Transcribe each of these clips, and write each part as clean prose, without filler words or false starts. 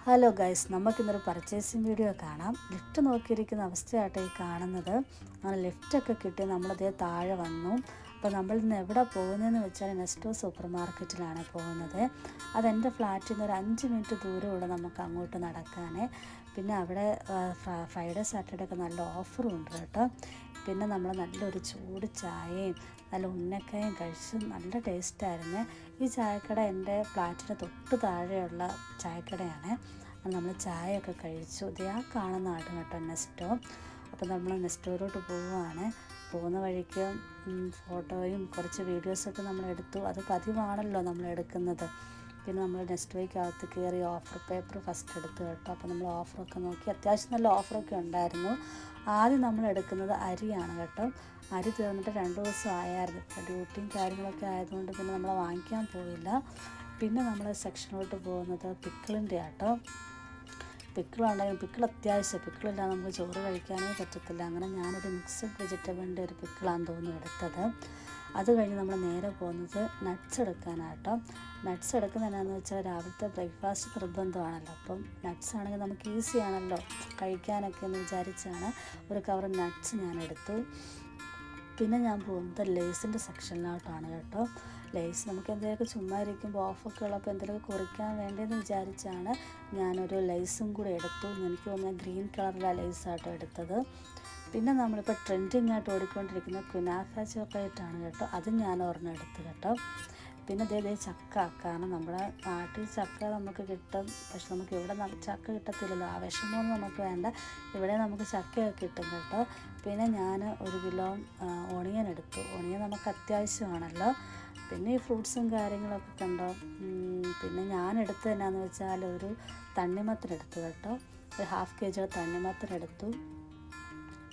Hello guys, നമുക്കിന്നൊരു purchasing video കാണാം. Lift നോക്കിയിരിക്കുന്ന അവസ്ഥയായിട്ട് ഈ കാണുന്നത്. അങ്ങനെ ലിഫ്റ്റൊക്കെ കിട്ടി നമ്മളിതേ താഴെ വന്നു. അപ്പോൾ നമ്മൾ ഇന്ന് എവിടെ പോകുന്നതെന്ന് വെച്ചാൽ നെസ്റ്റോ സൂപ്പർ മാർക്കറ്റിലാണ് പോകുന്നത്. അതെൻ്റെ ഫ്ലാറ്റിൽ നിന്ന് ഒരു 5 മിനിറ്റ് ദൂരമുള്ള നമുക്ക് അങ്ങോട്ട് നടക്കാൻ. പിന്നെ അവിടെ ഫ്രൈഡേ സാറ്റർഡേ ഒക്കെ നല്ല ഓഫറും ഉണ്ട് കേട്ടോ. പിന്നെ നമ്മൾ നല്ലൊരു ചൂട് ചായയും നല്ല ഉന്നക്കായും കഴിച്ച് നല്ല ടേസ്റ്റായിരുന്നു. ഈ ചായക്കട എൻ്റെ ഫ്ലാറ്റിൻ്റെ തൊട്ട് താഴെയുള്ള ചായക്കടയാണ്. നമ്മൾ ചായയൊക്കെ കഴിച്ചു. ഇത് ആ കാണുന്നതാണ് കേട്ടോ നെസ്റ്റോ. അപ്പോൾ നമ്മൾ നെസ്റ്റോയിലോട്ട് പോവുകയാണ്. പോകുന്ന വഴിക്ക് ഫോട്ടോയും കുറച്ച് വീഡിയോസൊക്കെ നമ്മൾ എടുത്തു. അത് പതിവാണല്ലോ നമ്മൾ എടുക്കുന്നത്. പിന്നെ നമ്മൾ നെസ്റ്റോയ്ക്കകത്ത് കയറി ഓഫർ പേപ്പർ ഫസ്റ്റ് എടുത്തു കേട്ടോ. അപ്പോൾ നമ്മൾ ഓഫറൊക്കെ നോക്കി. അത്യാവശ്യം നല്ല ഓഫറൊക്കെ ഉണ്ടായിരുന്നു. ആദ്യം നമ്മൾ എടുക്കുന്നത് അരിയാണ് കേട്ടോ. അരി തീർന്നിട്ട് 2 ദിവസം ആയായിരുന്നു. ഡ്യൂട്ടിയും കാര്യങ്ങളൊക്കെ ആയതുകൊണ്ട് പിന്നെ നമ്മൾ വാങ്ങിക്കാൻ പോയില്ല. പിന്നെ നമ്മൾ സെക്ഷനിലോട്ട് പോകുന്നത് പിക്കിളിൻ്റെ ആട്ടോ. പിക്കിളുണ്ടെങ്കിൽ പിക്കിൾ അത്യാവശ്യം, പിക്കിളില്ലാതെ നമുക്ക് ചോറ് കഴിക്കാനേ പറ്റത്തില്ല. അങ്ങനെ ഞാനൊരു മിക്സഡ് വെജിറ്റബിളിൻ്റെ ഒരു പിക്കിളാന്ന് തോന്നുന്നു എടുത്തത്. അത് കഴിഞ്ഞ് നമ്മൾ നേരെ പോകുന്നത് നട്ട്സ് എടുക്കാനാട്ടോ. നട്ട്സ് എടുക്കുന്നത് എന്നാന്ന് വെച്ചാൽ രാവിലത്തെ ബ്രേക്ക്ഫാസ്റ്റ് നിർബന്ധമാണല്ലോ. അപ്പം നട്ട്സ് ആണെങ്കിൽ നമുക്ക് ഈസി ആണല്ലോ കഴിക്കാനൊക്കെ എന്ന് വിചാരിച്ചാണ് ഒരു കവർ നട്ട്സ് ഞാൻ എടുത്തു. പിന്നെ ഞാൻ പോകുന്നത് ലേസിൻ്റെ സെക്ഷനിലോട്ടാണ് കേട്ടോ. ലേസ് നമുക്ക് എന്തെങ്കിലുമൊക്കെ ചുമ്മാ ഇരിക്കുമ്പോൾ ഓഫൊക്കെ ഉള്ളപ്പോൾ എന്തെങ്കിലുമൊക്കെ കുറിക്കാൻ വേണ്ടിയെന്ന് വിചാരിച്ചാണ് ഞാനൊരു ലേസും കൂടി എടുത്തു. എനിക്ക് തോന്നുന്നത് ഗ്രീൻ കളറിലാണ് ലേസാട്ടോ എടുത്തത്. പിന്നെ നമ്മളിപ്പോൾ ട്രെൻഡിങ് ആയിട്ട് ഓടിക്കൊണ്ടിരിക്കുന്ന കുനാഫ ചോക്ലേറ്റാണ് കേട്ടോ. അത് ഞാൻ ഒരെണ്ണം എടുത്തു കേട്ടോ. പിന്നെ ഇതേ ചക്ക. കാരണം നമ്മുടെ നാട്ടിൽ ചക്ക നമുക്ക് കിട്ടും, പക്ഷെ നമുക്ക് ഇവിടെ ചക്ക കിട്ടത്തില്ലല്ലോ. ആ വിഷമമൊന്നും നമുക്ക് വേണ്ട, ഇവിടെ നമുക്ക് ചക്കയൊക്കെ കിട്ടും കേട്ടോ. പിന്നെ ഞാൻ 1 കിലോ ഓണിയൻ എടുത്തു. ഓണിയൻ നമുക്ക് അത്യാവശ്യമാണല്ലോ. പിന്നെ ഈ ഫ്രൂട്ട്സും കാര്യങ്ങളൊക്കെ കണ്ടോ. പിന്നെ ഞാൻ എടുത്തത് എന്നാന്ന് വെച്ചാൽ ഒരു തണ്ണിമത്തൻ എടുത്തു കേട്ടോ. ഒരു 1/2 kg തണ്ണിമത്തൻ.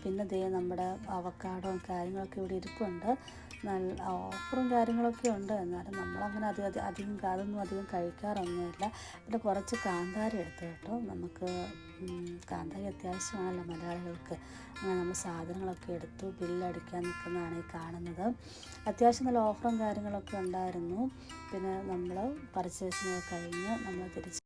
പിന്നെ നമ്മുടെ അവക്കാഡോ കാര്യങ്ങളൊക്കെ ഇവിടെ ഇരിപ്പുണ്ട്. നല്ല ഓഫറും കാര്യങ്ങളൊക്കെ ഉണ്ട്. എന്നാലും നമ്മളങ്ങനെ അതൊന്നും കഴിക്കാറൊന്നുമില്ല. പിന്നെ കുറച്ച് കാന്താരി എടുത്തു കേട്ടോ. നമുക്ക് കാന്താരി അത്യാവശ്യമാണല്ലോ മലയാളികൾക്ക്. അങ്ങനെ നമ്മൾ സാധനങ്ങളൊക്കെ എടുത്തു. ബില്ലടിക്കാൻ നിൽക്കുന്നതാണ് ഈ കാണുന്നത്. അത്യാവശ്യം നല്ല ഓഫറും കാര്യങ്ങളൊക്കെ ഉണ്ടായിരുന്നു. പിന്നെ നമ്മൾ പർച്ചേസിങ് കഴിഞ്ഞ് നമ്മൾ തിരിച്ച്